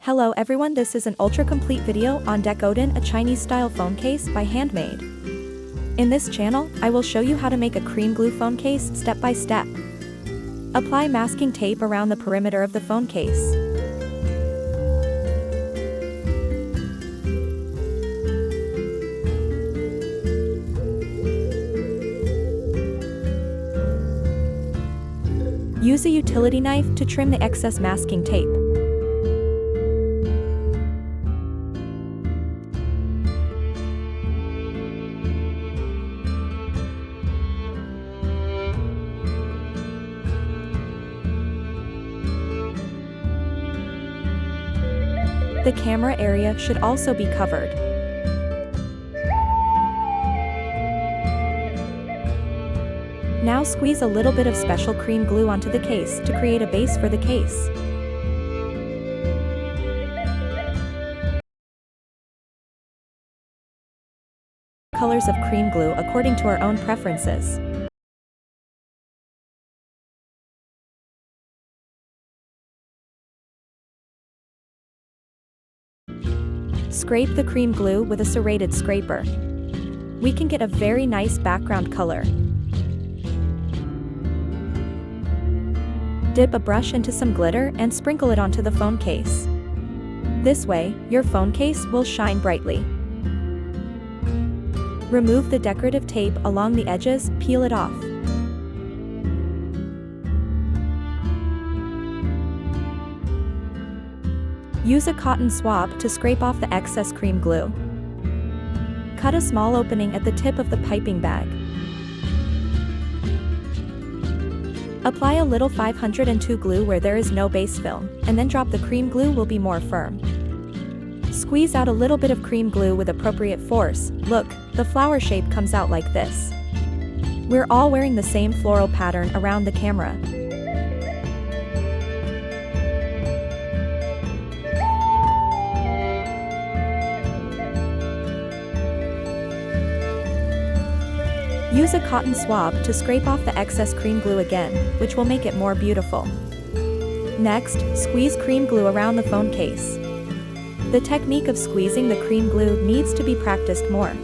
Hello everyone, this is an ultra-complete video on Decoden, a Chinese-style phone case by Handmade. In this channel, I will show you how to make a cream glue phone case step by step. Apply masking tape around the perimeter of the phone case. Use a utility knife to trim the excess masking tape. The camera area should also be covered. Now squeeze a little bit of special cream glue onto the case to create a base for the case. Colors of cream glue according to our own preferences. Scrape the cream glue with a serrated scraper. We can get a very nice background color. Dip a brush into some glitter and sprinkle it onto the phone case. This way, your phone case will shine brightly. Remove the decorative tape along the edges, peel it off. Use a cotton swab to scrape off the excess cream glue. Cut a small opening at the tip of the piping bag. Apply a little 502 glue where there is no base film, and then drop the cream glue will be more firm. Squeeze out a little bit of cream glue with appropriate force. Look, the flower shape comes out like this. We're all wearing the same floral pattern around the camera. Use a cotton swab to scrape off the excess cream glue again, which will make it more beautiful. Next, squeeze cream glue around the phone case. The technique of squeezing the cream glue needs to be practiced more.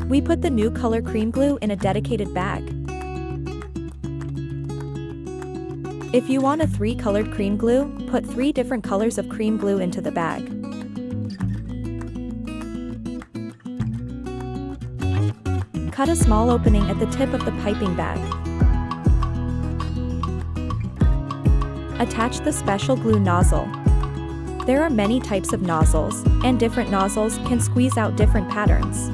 We put the new color cream glue in a dedicated bag. If you want a 3-colored cream glue, put 3 different colors of cream glue into the bag. Cut a small opening at the tip of the piping bag. Attach the special glue nozzle. There are many types of nozzles, and different nozzles can squeeze out different patterns.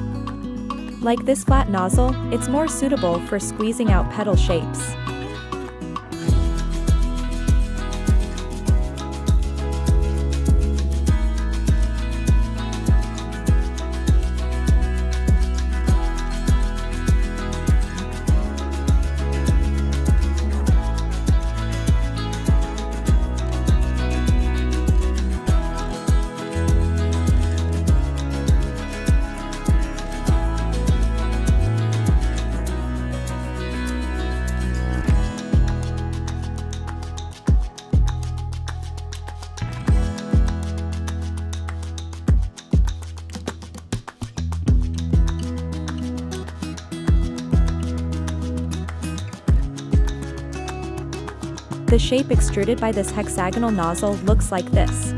Like this flat nozzle, it's more suitable for squeezing out petal shapes. The shape extruded by this hexagonal nozzle looks like this.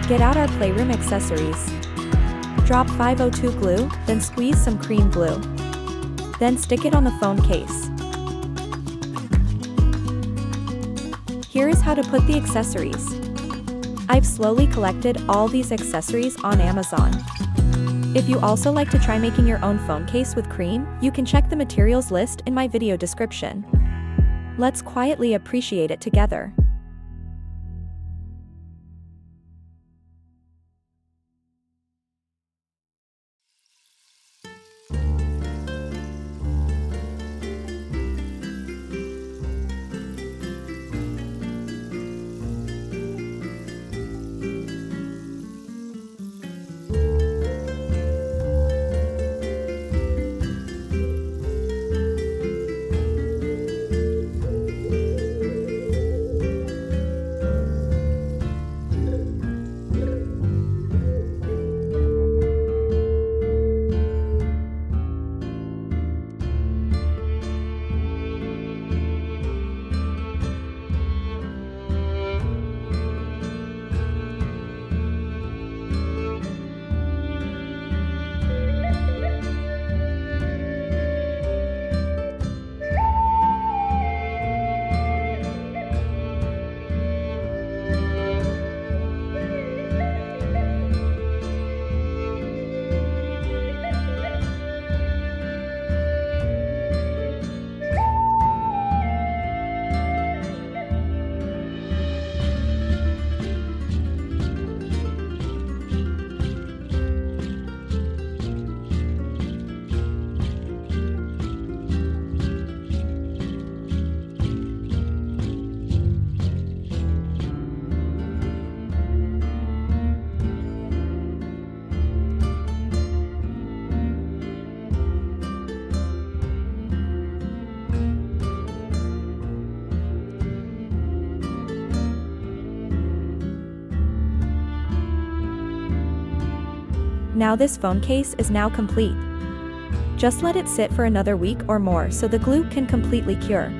Get out our playroom accessories. Drop 502 glue, then squeeze some cream glue. Then stick it on the phone case. Here is how to put the accessories. I've slowly collected all these accessories on Amazon. If you also like to try making your own phone case with cream, you can check the materials list in my video description. Let's quietly appreciate it together. Now this phone case is now complete. Just let it sit for another week or more so the glue can completely cure.